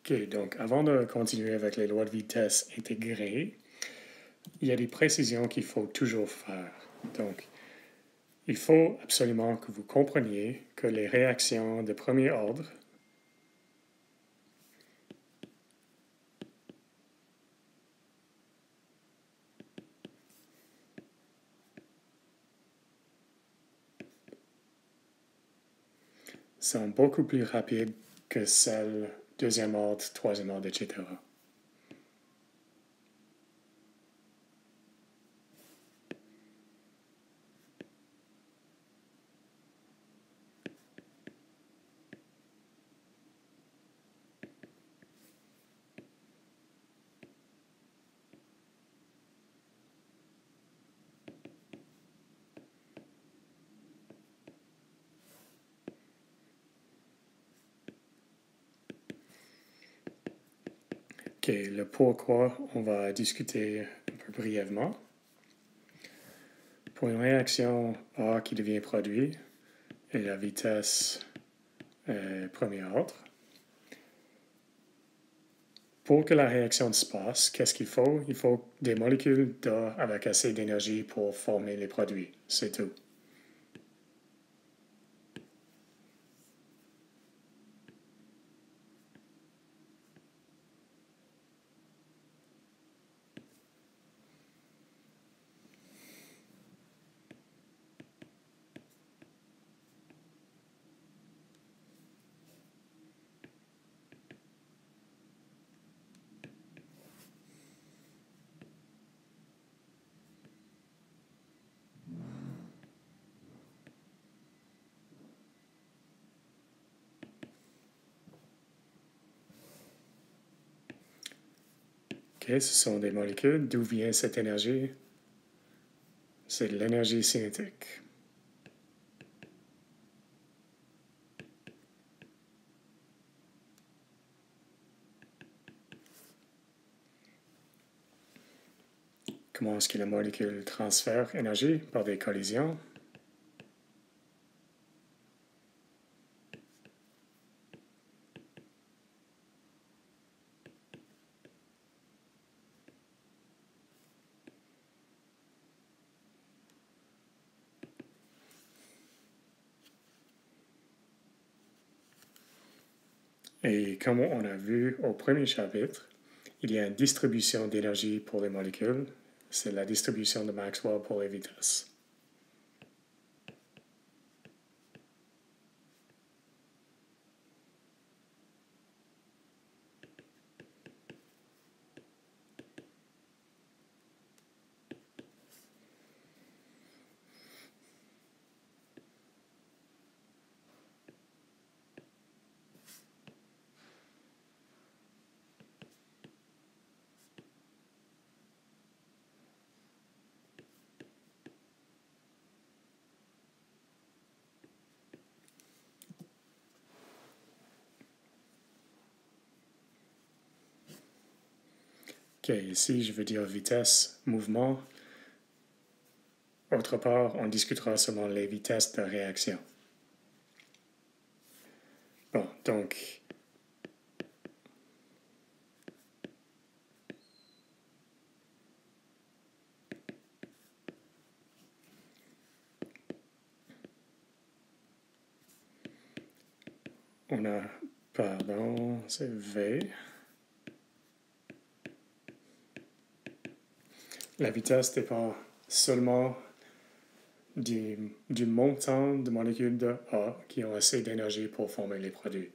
OK, donc avant de continuer avec les lois de vitesse intégrées, il y a des précisions qu'il faut toujours faire. Donc, il faut absolument que vous compreniez que les réactions de premier ordre sont beaucoup plus rapides que celles deuxième ordre, troisième ordre, etc. OK, le pourquoi, on va discuter un peu brièvement. Pour une réaction A qui devient produit et la vitesse premier ordre, pour que la réaction se passe, qu'est-ce qu'il faut? Il faut des molécules d'A avec assez d'énergie pour former les produits. C'est tout. OK, ce sont des molécules. D'où vient cette énergie? C'est de l'énergie cinétique. Comment est-ce que la molécule transfère énergie? Par des collisions. Et comme on a vu au premier chapitre, il y a une distribution d'énergie pour les molécules. C'est la distribution de Maxwell pour les vitesses. OK, ici, je veux dire vitesse, mouvement. Autre part, on discutera seulement les vitesses de réaction. Bon, donc, on a, pardon, c'est V. La vitesse dépend seulement du montant de molécules de A qui ont assez d'énergie pour former les produits.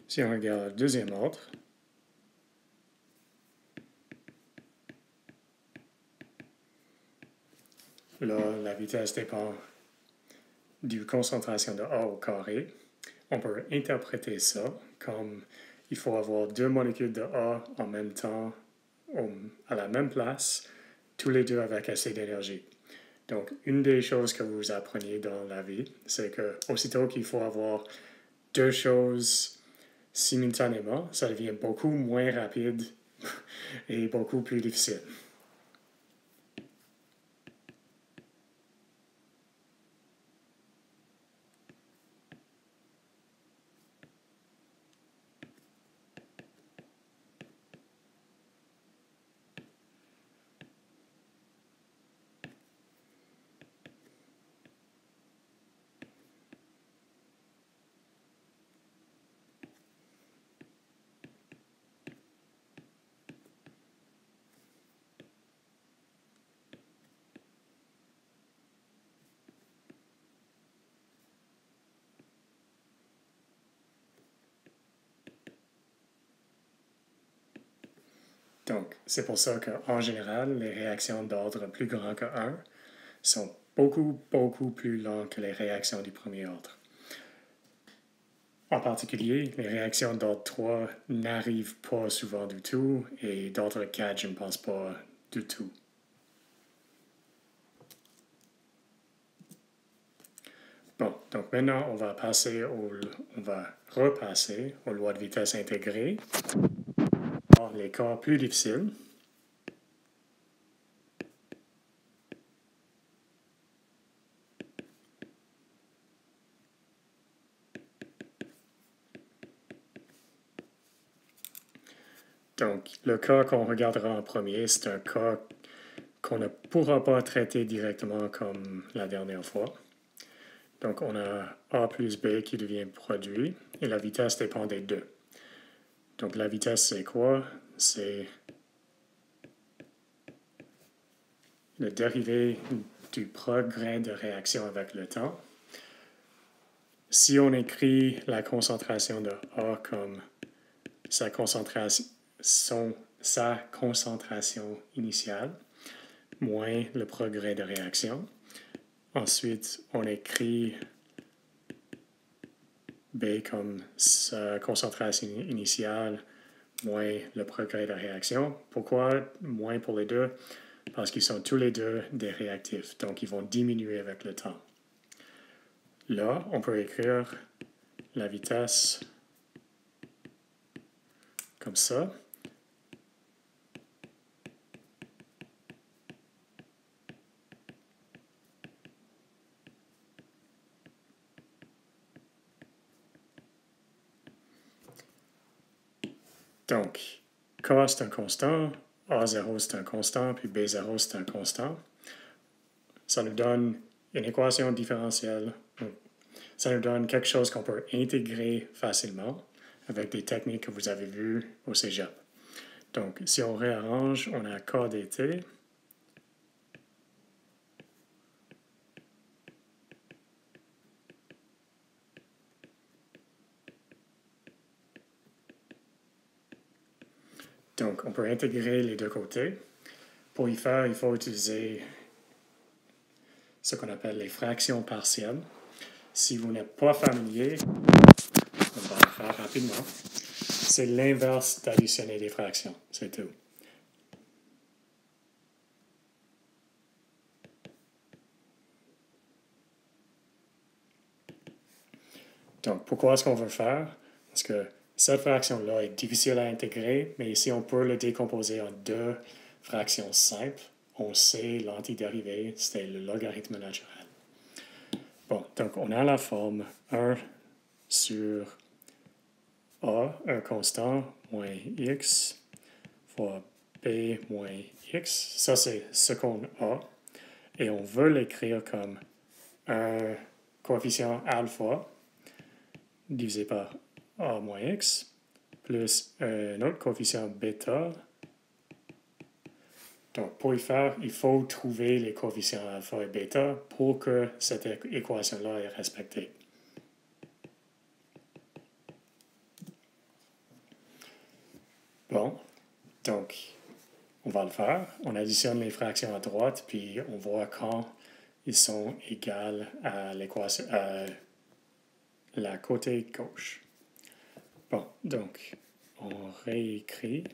Si on regarde le deuxième ordre, Là, la vitesse dépend du concentration de A au carré. On peut interpréter ça comme il faut avoir deux molécules de A en même temps, à la même place, tous les deux avec assez d'énergie. Donc, une des choses que vous appreniez dans la vie, c'est que aussitôt qu'il faut avoir deux choses simultanément, ça devient beaucoup moins rapide et beaucoup plus difficile. Donc, c'est pour ça qu'en général, les réactions d'ordre plus grand que 1 sont beaucoup, beaucoup plus lentes que les réactions du premier ordre. En particulier, les réactions d'ordre 3 n'arrivent pas souvent du tout, et d'ordre 4, je ne pense pas du tout. Bon, donc maintenant, on va repasser aux lois de vitesse intégrées. Alors, les cas plus difficiles. Donc, le cas qu'on regardera en premier, c'est un cas qu'on ne pourra pas traiter directement comme la dernière fois. Donc, on a A plus B qui devient produit, et la vitesse dépend des deux. Donc, la vitesse, c'est quoi? C'est le dérivé du progrès de réaction avec le temps. Si on écrit la concentration de A comme sa concentration initiale, moins le progrès de réaction. Ensuite, on écrit B comme sa concentration initiale, moins le progrès de réaction. Pourquoi moins pour les deux? Parce qu'ils sont tous les deux des réactifs, donc ils vont diminuer avec le temps. Là, on peut écrire la vitesse comme ça. Donc, K c'est un constant, A0 c'est un constant, puis B0 c'est un constant. Ça nous donne une équation différentielle. Ça nous donne quelque chose qu'on peut intégrer facilement avec des techniques que vous avez vues au cégep. Donc, si on réarrange, on a K dt. Donc, on peut intégrer les deux côtés. Pour y faire, il faut utiliser ce qu'on appelle les fractions partielles. Si vous n'êtes pas familier, on va le faire rapidement. C'est l'inverse d'additionner des fractions, c'est tout. Donc, pourquoi est-ce qu'on veut faire? Parce que cette fraction-là est difficile à intégrer, mais ici, on peut le décomposer en deux fractions simples. On sait l'antidérivé, c'est le logarithme naturel. Bon, donc on a la forme 1 sur A, un constant, moins x, fois b moins x. Ça, c'est ce qu'on a. Et on veut l'écrire comme un coefficient alpha divisé par a moins x, plus un autre coefficient bêta. Donc, pour y faire, il faut trouver les coefficients alpha et bêta pour que cette équation-là est respectée. Bon, donc, on va le faire. On additionne les fractions à droite, puis on voit quand ils sont égaux à l'équation, à la côté gauche. Bon, donc, on réécrit.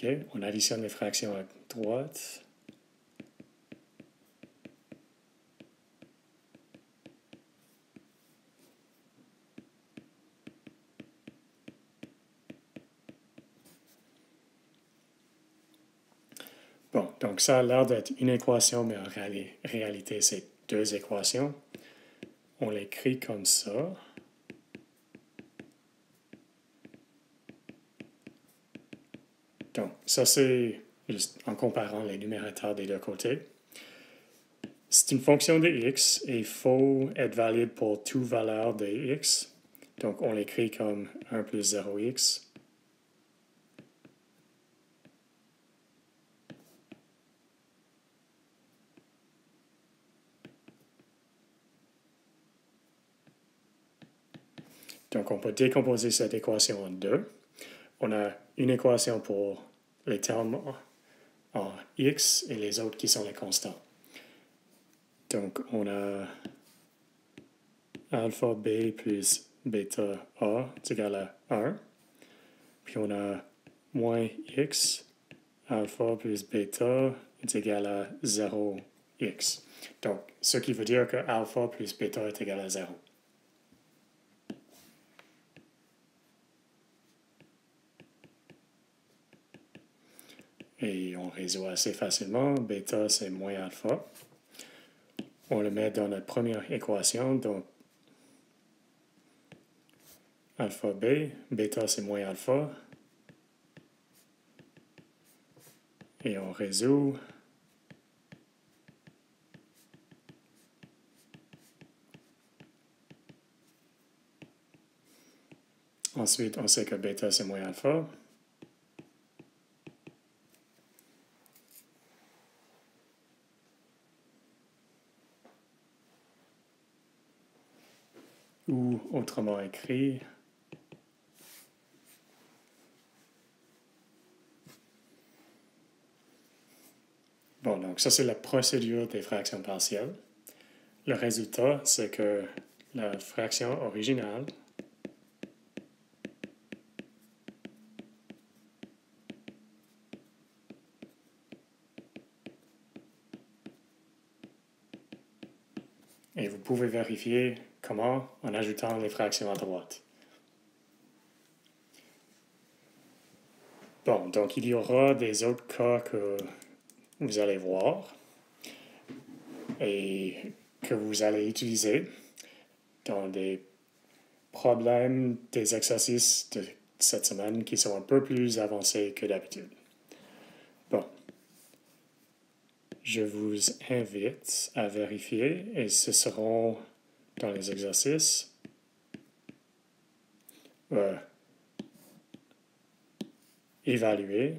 OK, on additionne les fractions à droite. Bon, donc ça a l'air d'être une équation, mais en réalité, c'est deux équations. On l'écrit comme ça. Donc, ça, c'est juste en comparant les numérateurs des deux côtés. C'est une fonction de x et il faut être valide pour toute valeur de x. Donc, on l'écrit comme 1 plus 0x. Donc, on peut décomposer cette équation en deux. On a une équation pour les termes en x et les autres qui sont les constants. Donc, on a alpha b plus bêta a est égal à 1. Puis on a moins x, alpha plus bêta est égal à 0x. Donc, ce qui veut dire que alpha plus bêta est égal à 0. Et on résout assez facilement. Bêta, c'est moins alpha. On le met dans notre première équation. Donc, alpha b, bêta, c'est moins alpha. Et on résout. Ensuite, on sait que bêta, c'est moins alpha. Ou autrement écrit, bon, donc ça c'est la procédure des fractions partielles. Le résultat, c'est que la fraction originale et vous pouvez vérifier comment en ajoutant les fractions à droite. Bon, donc il y aura des autres cas que vous allez voir et que vous allez utiliser dans des problèmes, des exercices de cette semaine qui sont un peu plus avancés que d'habitude. Bon, je vous invite à vérifier et ce seront dans les exercices. Évaluer.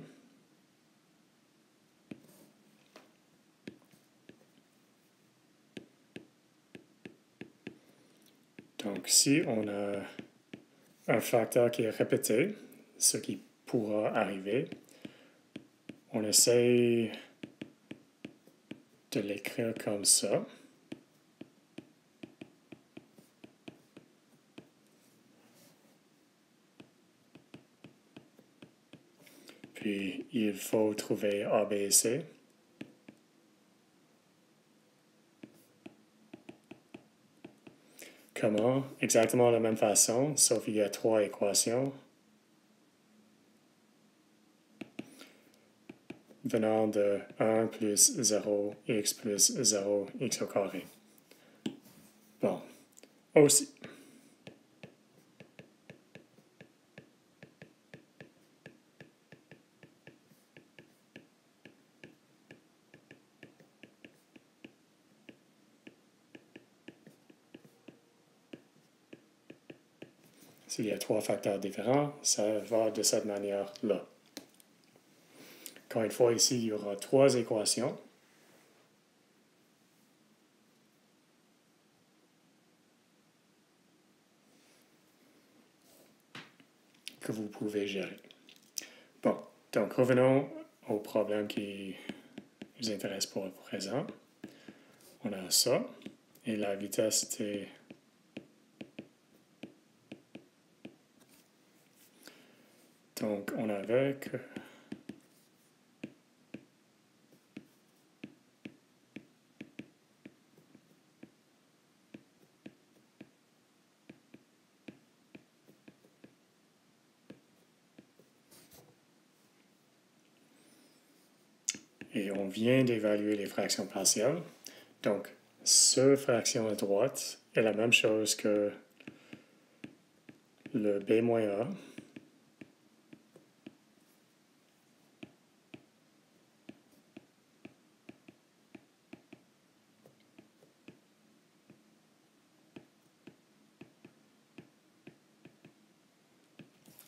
Donc, si on a un facteur qui est répété, ce qui pourra arriver, on essaie de l'écrire comme ça. Puis, il faut trouver A, B et C. Comment? Exactement de la même façon, sauf qu'il y a trois équations venant de 1 plus 0, x plus 0, x au carré. Bon, aussi. S'il y a trois facteurs différents, ça va de cette manière-là. Encore une fois, ici, il y aura trois équations. que vous pouvez gérer. Bon, donc revenons au problème qui nous intéresse pour le présent. On a ça, et la vitesse est... Donc, on avait que... Et on vient d'évaluer les fractions partielles. Donc, ce fraction à droite est la même chose que le B moins A.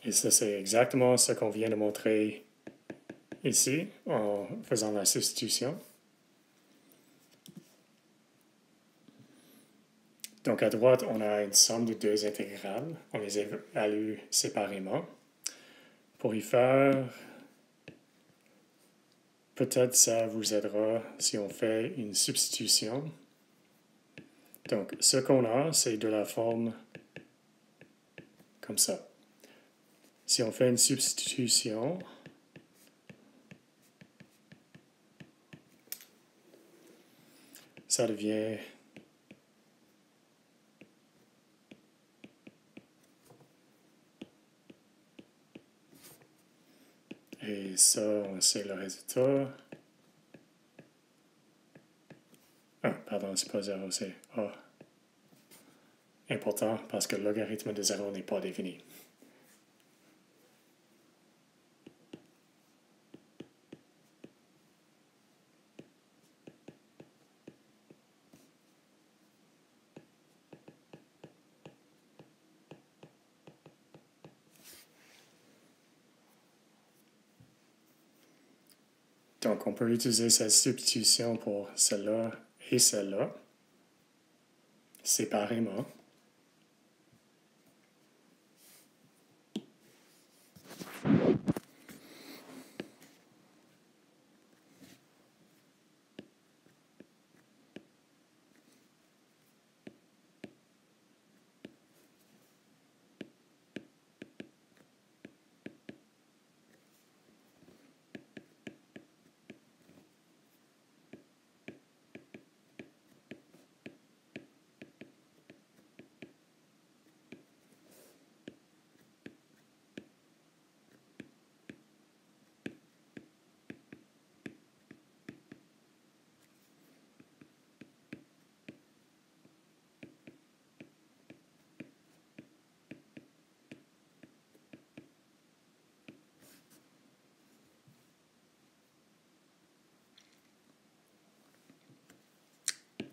Et ça, c'est exactement ce qu'on vient de montrer ici en faisant la substitution. Donc, à droite, on a une somme de deux intégrales. On les évalue séparément. Pour y faire, peut-être ça vous aidera si on fait une substitution. Donc, ce qu'on a, c'est de la forme comme ça. Si on fait une substitution, ça devient et ça, on sait le résultat. Ah, pardon, c'est pas 0, c'est A. Important parce que le logarithme de 0 n'est pas défini. Donc, on peut utiliser cette substitution pour celle-là et celle-là, séparément.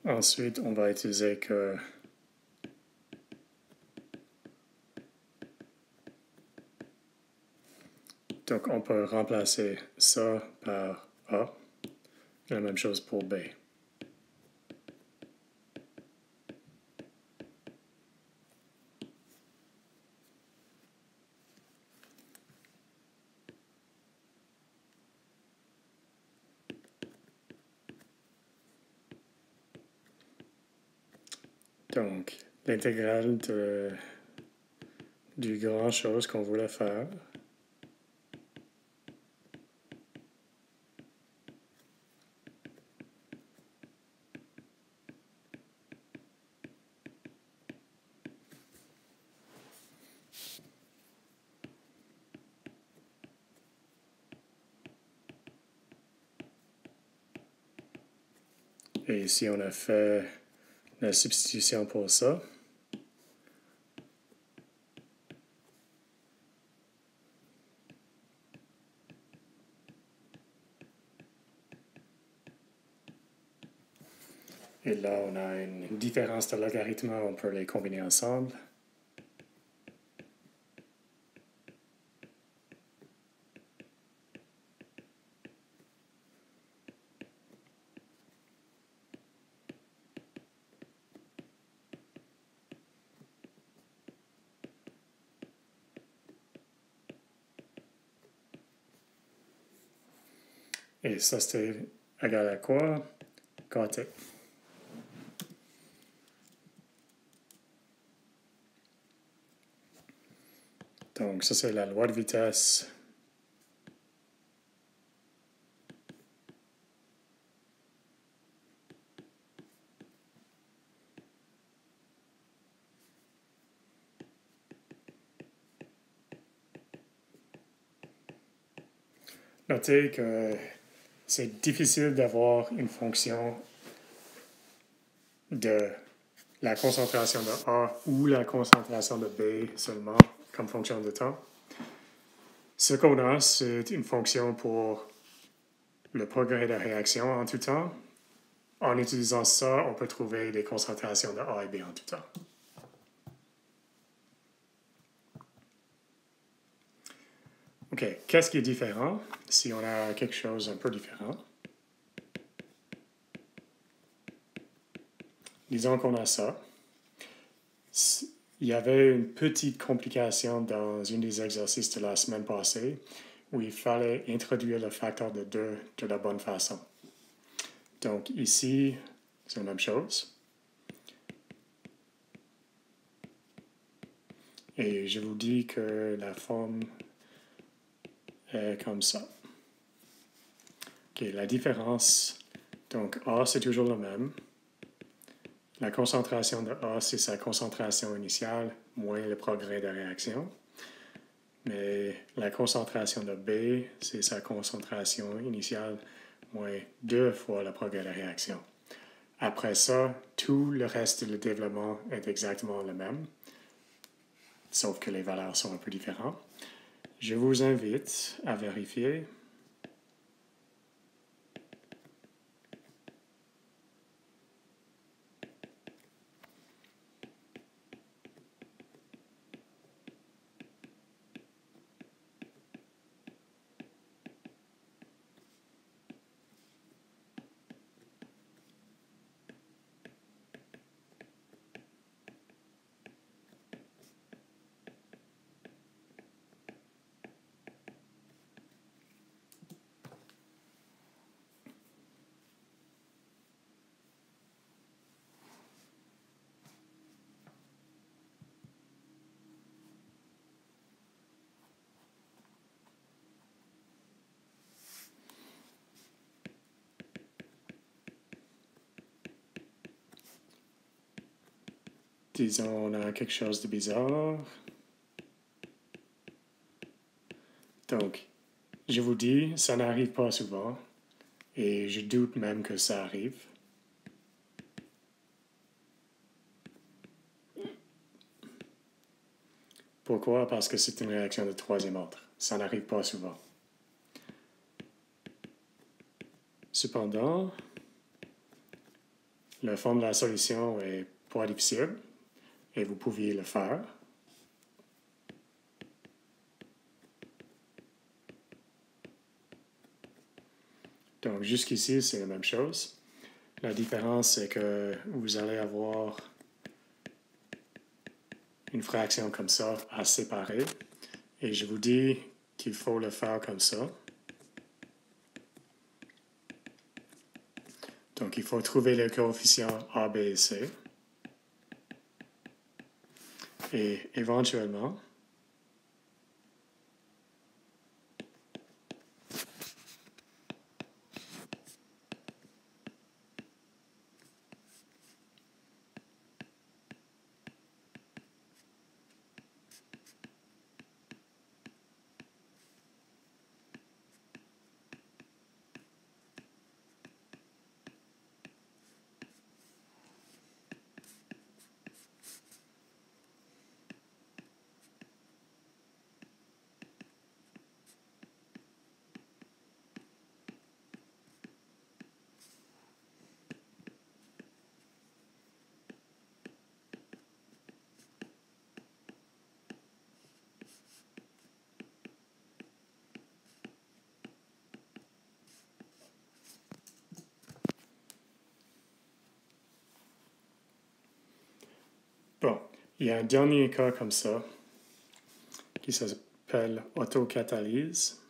Ensuite, on va utiliser que donc, on peut remplacer ça par A. La même chose pour B. Donc, l'intégrale du grand chose qu'on voulait faire. Et ici, on a fait la substitution pour ça. Et là, on a une différence de logarithme, on peut les combiner ensemble. Et ça, c'était égal à quoi? Kt. Donc, ça, c'est la loi de vitesse. Notez que c'est difficile d'avoir une fonction de la concentration de A ou la concentration de B seulement comme fonction de temps. Ce qu'on a, c'est une fonction pour le progrès de réaction en tout temps. En utilisant ça, on peut trouver des concentrations de A et B en tout temps. OK, qu'est-ce qui est différent si on a quelque chose un peu différent? Disons qu'on a ça. Il y avait une petite complication dans un des exercices de la semaine passée où il fallait introduire le facteur de 2 de la bonne façon. Donc ici, c'est la même chose. Et je vous dis que la forme est comme ça. OK, la différence, donc A, c'est toujours le même. La concentration de A, c'est sa concentration initiale moins le progrès de réaction. Mais la concentration de B, c'est sa concentration initiale moins 2 fois le progrès de réaction. Après ça, tout le reste du développement est exactement le même, sauf que les valeurs sont un peu différentes. Je vous invite à vérifier. Disons, on a quelque chose de bizarre. Donc, je vous dis, ça n'arrive pas souvent, et je doute même que ça arrive. Pourquoi? Parce que c'est une réaction de troisième ordre. Ça n'arrive pas souvent. Cependant, le fond de la solution est pas difficile, et vous pouviez le faire. Donc, jusqu'ici, c'est la même chose. La différence, c'est que vous allez avoir une fraction comme ça à séparer. Et je vous dis qu'il faut le faire comme ça. Donc, il faut trouver le coefficient A, B et C. Et éventuellement, bon, il y a un dernier cas comme ça qui s'appelle autocatalyse.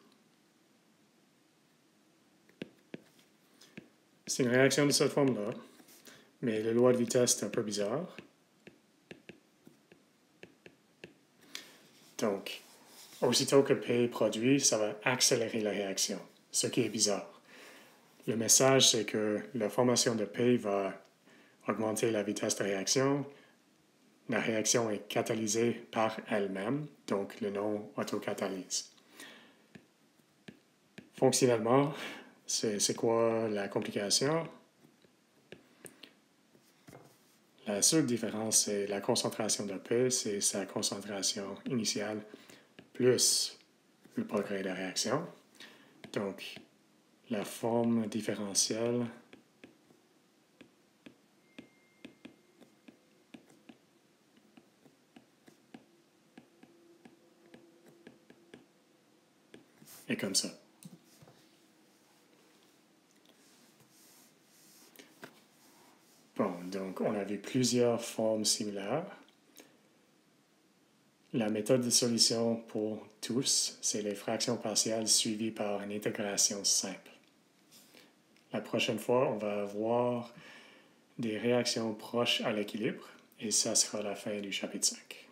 C'est une réaction de cette forme-là, mais la loi de vitesse est un peu bizarre. Donc, aussitôt que P produit, ça va accélérer la réaction, ce qui est bizarre. Le message, c'est que la formation de P va augmenter la vitesse de réaction. La réaction est catalysée par elle-même, donc le nom autocatalyse. Fonctionnellement, c'est quoi la complication? La seule différence, c'est la concentration de P, c'est sa concentration initiale plus le progrès de réaction. Donc, la forme différentielle est comme ça. Bon, donc on a vu plusieurs formes similaires. La méthode de solution pour tous, c'est les fractions partielles suivies par une intégration simple. La prochaine fois, on va voir des réactions proches à l'équilibre et ça sera la fin du chapitre 5.